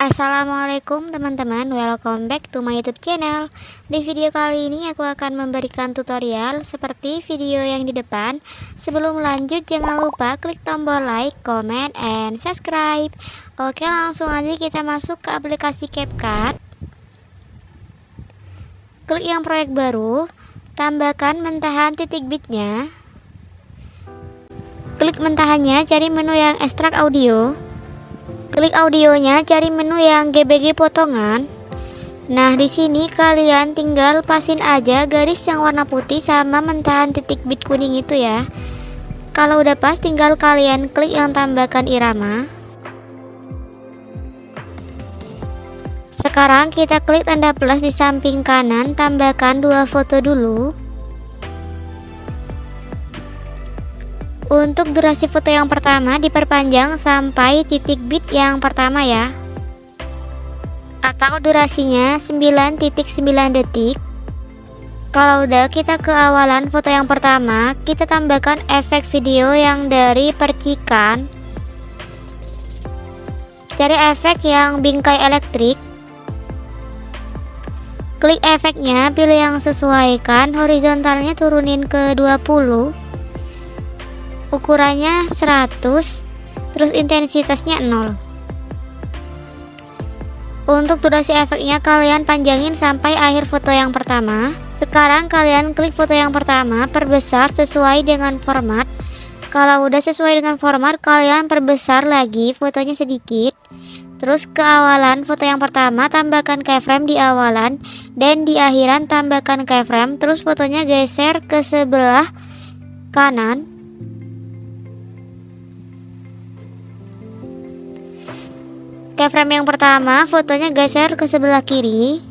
Assalamualaikum teman-teman, welcome back to my YouTube channel. Di video kali ini aku akan memberikan tutorial seperti video yang di depan. Sebelum lanjut jangan lupa klik tombol like, comment, and subscribe. Oke, langsung aja kita masuk ke aplikasi CapCut. Klik yang proyek baru, tambahkan mentahan titik bitnya. Klik mentahannya, cari menu yang ekstrak audio. Klik audionya, cari menu yang GBG potongan. Nah, di sini kalian tinggal pasin aja garis yang warna putih sama mentahan titik bit kuning itu ya. Kalau udah pas, tinggal kalian klik yang tambahkan irama. Sekarang kita klik tanda plus di samping kanan, tambahkan 2 foto dulu. Untuk durasi foto yang pertama diperpanjang sampai titik bit yang pertama ya, atau durasinya 9.9 detik. Kalau udah, kita ke awalan foto yang pertama, kita tambahkan efek video yang dari percikan. Cari efek yang bingkai elektrik. Klik efeknya, pilih yang sesuaikan, horizontalnya turunin ke 20, ukurannya 100, terus intensitasnya 0. Untuk durasi efeknya kalian panjangin sampai akhir foto yang pertama. Sekarang kalian klik foto yang pertama, perbesar sesuai dengan format. Kalau udah sesuai dengan format, kalian perbesar lagi fotonya sedikit. Terus ke awalan foto yang pertama, tambahkan keyframe di awalan, dan di akhiran tambahkan keyframe. Terus fotonya geser ke sebelah kanan. Keyframe yang pertama, fotonya geser ke sebelah kiri.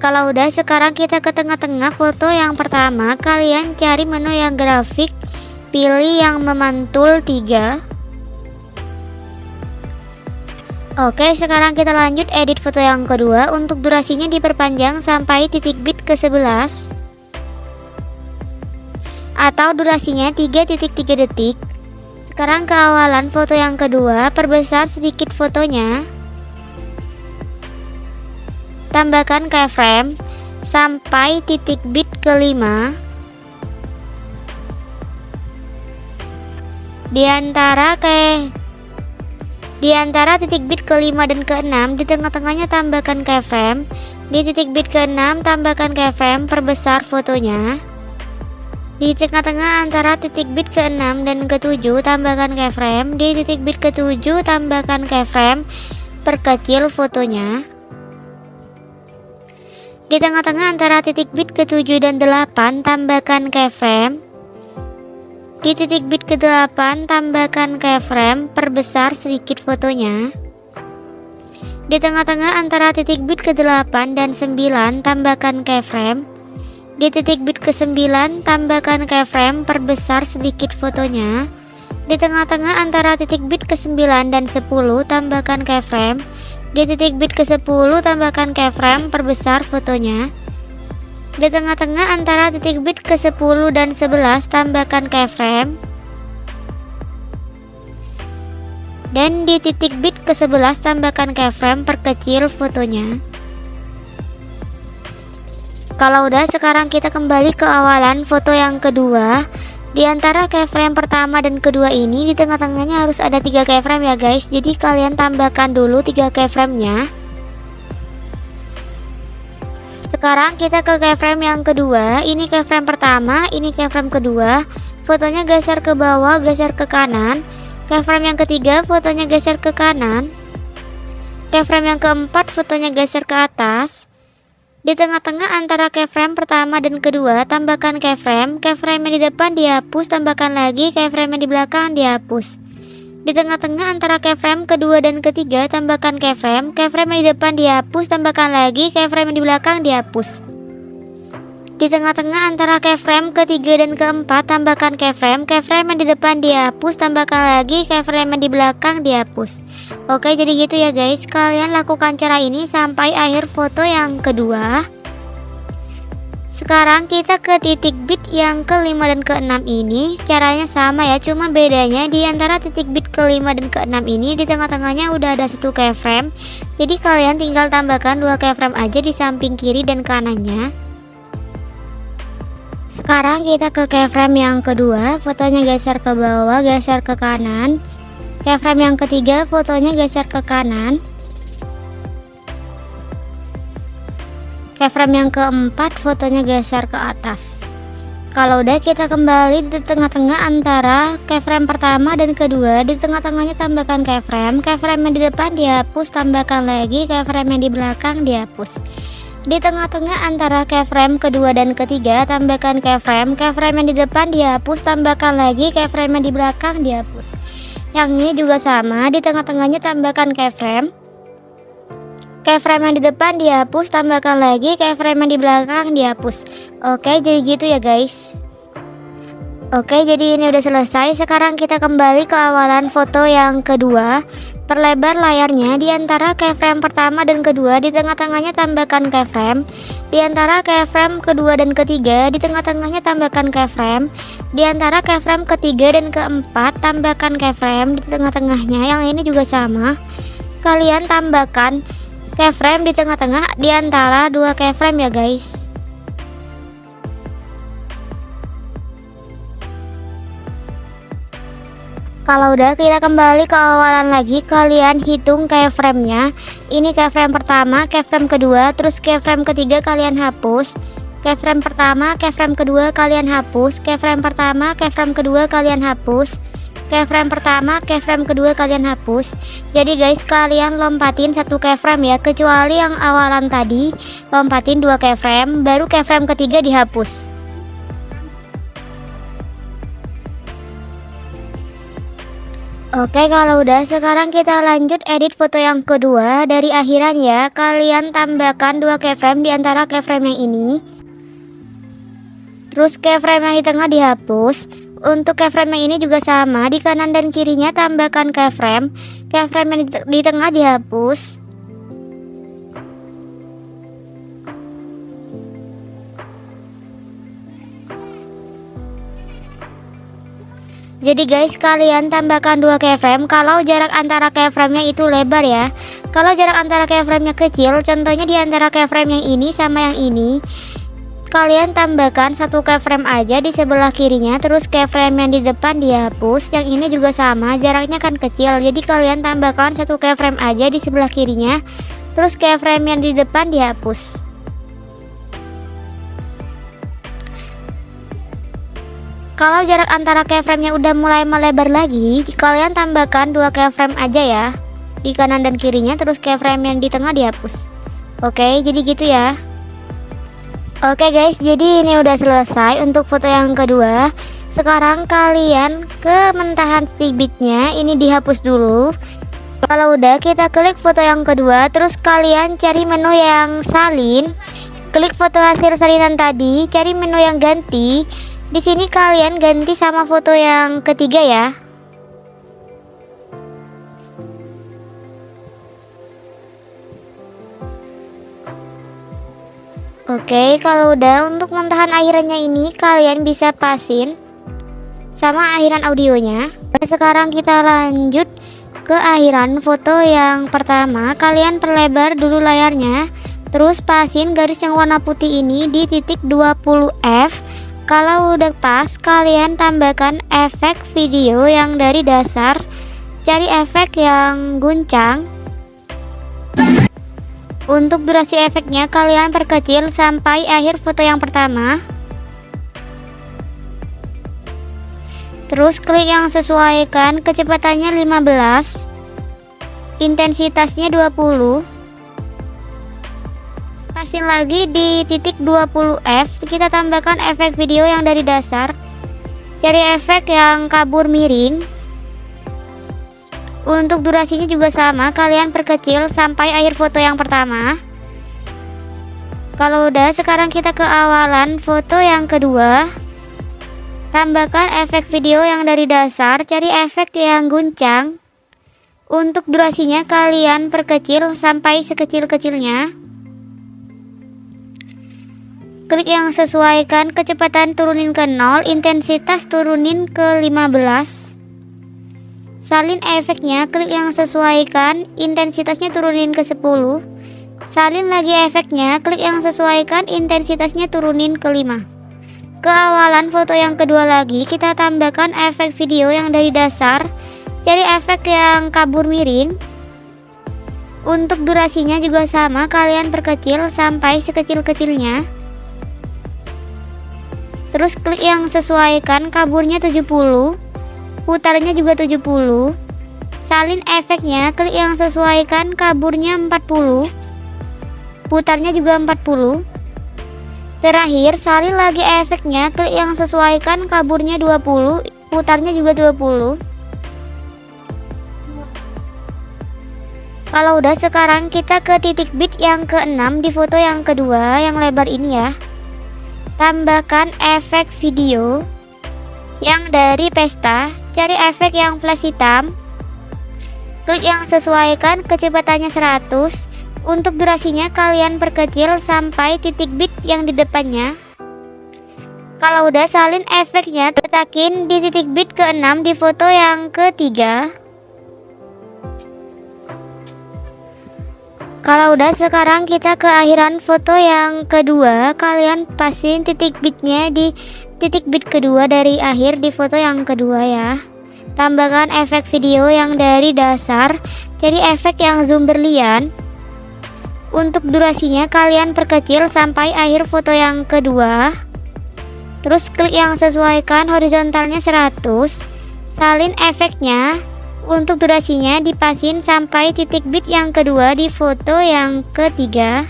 Kalau udah, sekarang kita ke tengah-tengah foto yang pertama. Kalian cari menu yang grafik, pilih yang memantul 3. Oke, sekarang kita lanjut edit foto yang kedua. Untuk durasinya diperpanjang sampai titik bit ke 11, atau durasinya 3.3 detik. Sekarang ke awalan foto yang kedua, perbesar sedikit fotonya. Tambahkan keyframe sampai titik bit ke-5. Di antara titik bit ke-5 dan ke-6, di tengah-tengahnya tambahkan keyframe. Di titik bit ke-6 tambahkan keyframe, perbesar fotonya. Di tengah-tengah antara titik bit ke-6 dan ke-7 tambahkan keyframe. Di titik bit ke-7 tambahkan keyframe, perkecil fotonya. Di tengah-tengah antara titik bit ke-7 dan 8 tambahkan keyframe. Di titik bit ke-8 tambahkan keyframe, perbesar sedikit fotonya. Di tengah-tengah antara titik bit ke-8 dan 9 tambahkan keyframe. Di titik bit ke-9 tambahkan keyframe, perbesar sedikit fotonya. Di tengah-tengah antara titik bit ke-9 dan 10 tambahkan keyframe. Di titik bit ke-10 tambahkan keyframe, perbesar fotonya. Di tengah-tengah antara titik bit ke-10 dan 11 tambahkan keyframe. Dan di titik bit ke-11 tambahkan keyframe, perkecil fotonya. Kalau udah, sekarang kita kembali ke awalan foto yang kedua. Di antara keyframe pertama dan kedua ini, di tengah-tengahnya harus ada 3 keyframe ya guys. Jadi kalian tambahkan dulu 3 keyframe-nya. Sekarang kita ke keyframe yang kedua. Ini keyframe pertama, ini keyframe kedua. Fotonya geser ke bawah, geser ke kanan. Keyframe yang ketiga, fotonya geser ke kanan. Keyframe yang keempat, fotonya geser ke atas. Di tengah-tengah antara keyframe pertama dan kedua tambahkan keyframe. Keyframe yang di depan dihapus, tambahkan lagi. Keyframe yang di belakang dihapus. Di tengah-tengah antara keyframe kedua dan ketiga tambahkan keyframe. Keyframe yang di depan dihapus, tambahkan lagi. Keyframe yang di belakang dihapus. Di tengah-tengah antara keyframe ketiga dan keempat tambahkan keyframe. Keyframe yang di depan dihapus, tambahkan lagi. Keyframe yang di belakang dihapus. Oke, jadi gitu ya guys. Kalian lakukan cara ini sampai akhir foto yang kedua. Sekarang kita ke titik bit yang ke-5 dan ke-6 ini. Caranya sama ya, cuma bedanya di antara titik bit ke-5 dan ke-6 ini di tengah-tengahnya udah ada satu keyframe. Jadi kalian tinggal tambahkan 2 keyframe aja di samping kiri dan kanannya. Sekarang kita ke keyframe yang kedua, fotonya geser ke bawah, geser ke kanan. Keyframe yang ketiga, fotonya geser ke kanan. Keyframe yang keempat, fotonya geser ke atas. Kalau udah, kita kembali di tengah-tengah antara keyframe pertama dan kedua. Di tengah-tengahnya tambahkan keyframe. Keyframe yang di depan dihapus, tambahkan lagi. Keyframe yang di belakang dihapus. Di tengah-tengah antara keyframe kedua dan ketiga tambahkan keyframe. Keyframe yang di depan dihapus, tambahkan lagi. Keyframe yang di belakang dihapus. Yang ini juga sama, di tengah-tengahnya tambahkan keyframe. Keyframe yang di depan dihapus, tambahkan lagi. Keyframe yang di belakang dihapus. Oke, jadi gitu ya guys. Oke, jadi ini udah selesai. Sekarang kita kembali ke awalan foto yang kedua. Perlebar layarnya di antara keyframe pertama dan kedua. Di tengah-tengahnya tambahkan keyframe. Di antara keyframe kedua dan ketiga, di tengah-tengahnya tambahkan keyframe. Di antara keyframe ketiga dan keempat tambahkan keyframe di tengah-tengahnya. Yang ini juga sama. Kalian tambahkan keyframe di tengah-tengah di antara 2 keyframe ya guys. Kalau udah, kita kembali ke awalan lagi. Kalian hitung keyframe-nya. Ini keyframe pertama, keyframe kedua, terus keyframe ketiga kalian hapus. Keyframe pertama, keyframe kedua kalian hapus. Keyframe pertama, keyframe kedua kalian hapus. Keyframe pertama, keyframe kedua kalian hapus. Jadi guys, kalian lompatin satu keyframe ya, kecuali yang awalan tadi lompatin 2 keyframe, baru keyframe ketiga dihapus. Oke, kalau udah, sekarang kita lanjut edit foto yang kedua dari akhiran ya. Kalian tambahkan 2 keyframe di antara keyframe yang ini. Terus keyframe yang di tengah dihapus. Untuk keyframe yang ini juga sama, di kanan dan kirinya tambahkan keyframe. Keyframe yang di tengah dihapus. Jadi guys, kalian tambahkan 2 keyframe kalau jarak antara keyframe-nya itu lebar ya. Kalau jarak antara keyframe-nya kecil, contohnya di antara keyframe yang ini sama yang ini, kalian tambahkan 1 keyframe aja di sebelah kirinya. Terus keyframe yang di depan dihapus. Yang ini juga sama, jaraknya kan kecil, jadi kalian tambahkan 1 keyframe aja di sebelah kirinya. Terus keyframe yang di depan dihapus. Kalau jarak antara keyframe-nya udah mulai melebar lagi, kalian tambahkan 2 keyframe aja ya di kanan dan kirinya. Terus keyframe yang di tengah dihapus. Oke, jadi gitu ya. Oke guys, jadi ini udah selesai untuk foto yang kedua. Sekarang kalian ke mentahan titik bitnya, ini dihapus dulu. Kalau udah, kita klik foto yang kedua. Terus kalian cari menu yang salin. Klik foto hasil salinan tadi, cari menu yang ganti. Di sini kalian ganti sama foto yang ketiga ya. Oke, kalau udah, untuk mentahan akhirannya ini kalian bisa pasin sama akhiran audionya. Sekarang kita lanjut ke akhiran foto yang pertama. Kalian perlebar dulu layarnya. Terus pasin garis yang warna putih ini di titik 20F. Kalau udah pas, kalian tambahkan efek video yang dari dasar. Cari efek yang guncang. Untuk durasi efeknya kalian perkecil sampai akhir foto yang pertama. Terus klik yang sesuaikan, kecepatannya 15, intensitasnya 20. Pasin lagi di titik 20F. Kita tambahkan efek video yang dari dasar. Cari efek yang kabur miring. Untuk durasinya juga sama, kalian perkecil sampai akhir foto yang pertama. Kalau udah, sekarang kita ke awalan foto yang kedua. Tambahkan efek video yang dari dasar. Cari efek yang guncang. Untuk durasinya kalian perkecil sampai sekecil-kecilnya. klik yang sesuaikan, kecepatan turunin ke 0, intensitas turunin ke 15. Salin efeknya, klik yang sesuaikan, intensitasnya turunin ke 10. Salin lagi efeknya, klik yang sesuaikan, intensitasnya turunin ke 5. Ke awalan foto yang kedua lagi, kita tambahkan efek video yang dari dasar, cari efek yang kabur miring. Untuk durasinya juga sama, kalian perkecil sampai sekecil-kecilnya. Terus klik yang sesuaikan, kaburnya 70, putarnya juga 70. Salin efeknya, klik yang sesuaikan, kaburnya 40, putarnya juga 40. Terakhir, salin lagi efeknya, klik yang sesuaikan, kaburnya 20, putarnya juga 20. Kalau udah, sekarang kita ke titik bit yang ke-6 di foto yang kedua, yang lebar ini ya. Tambahkan efek video yang dari pesta, cari efek yang flash hitam, klik yang sesuaikan, kecepatannya 100. Untuk durasinya kalian perkecil sampai titik bit yang di depannya. Kalau udah, salin efeknya, letakin di titik bit ke-6 di foto yang ketiga. Kalau udah, sekarang kita ke akhiran foto yang kedua, kalian pasin titik bitnya di titik bit kedua dari akhir di foto yang kedua ya. Tambahkan efek video yang dari dasar, cari efek yang zoom berlian. Untuk durasinya kalian perkecil sampai akhir foto yang kedua. Terus klik yang sesuaikan, horizontalnya 100. Salin efeknya. Untuk durasinya dipasin sampai titik bit yang kedua di foto yang ketiga.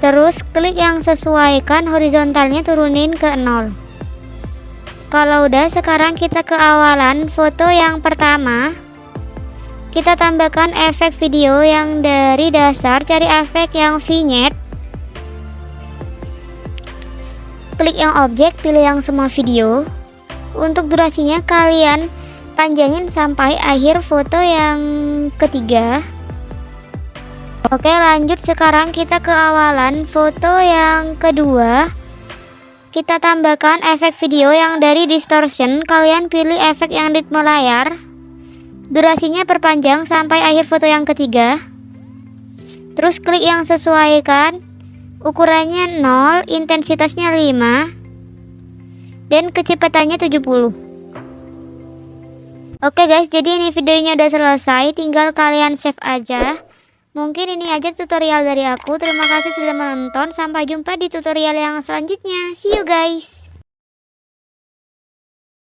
Terus klik yang sesuaikan, horizontalnya turunin ke 0. Kalau udah, sekarang kita ke awalan foto yang pertama. Kita tambahkan efek video yang dari dasar, cari efek yang vignette. Klik yang objek, pilih yang semua video. Untuk durasinya kalian panjangin sampai akhir foto yang ketiga. Oke, lanjut, sekarang kita ke awalan foto yang kedua. Kita tambahkan efek video yang dari distortion, kalian pilih efek yang ritme layar. Durasinya perpanjang sampai akhir foto yang ketiga. Terus klik yang sesuaikan, ukurannya 0, intensitasnya 5, dan kecepatannya 70. Oke guys, jadi ini videonya udah selesai, tinggal kalian save aja. Mungkin ini aja tutorial dari aku. Terima kasih sudah menonton, sampai jumpa di tutorial yang selanjutnya. See you guys.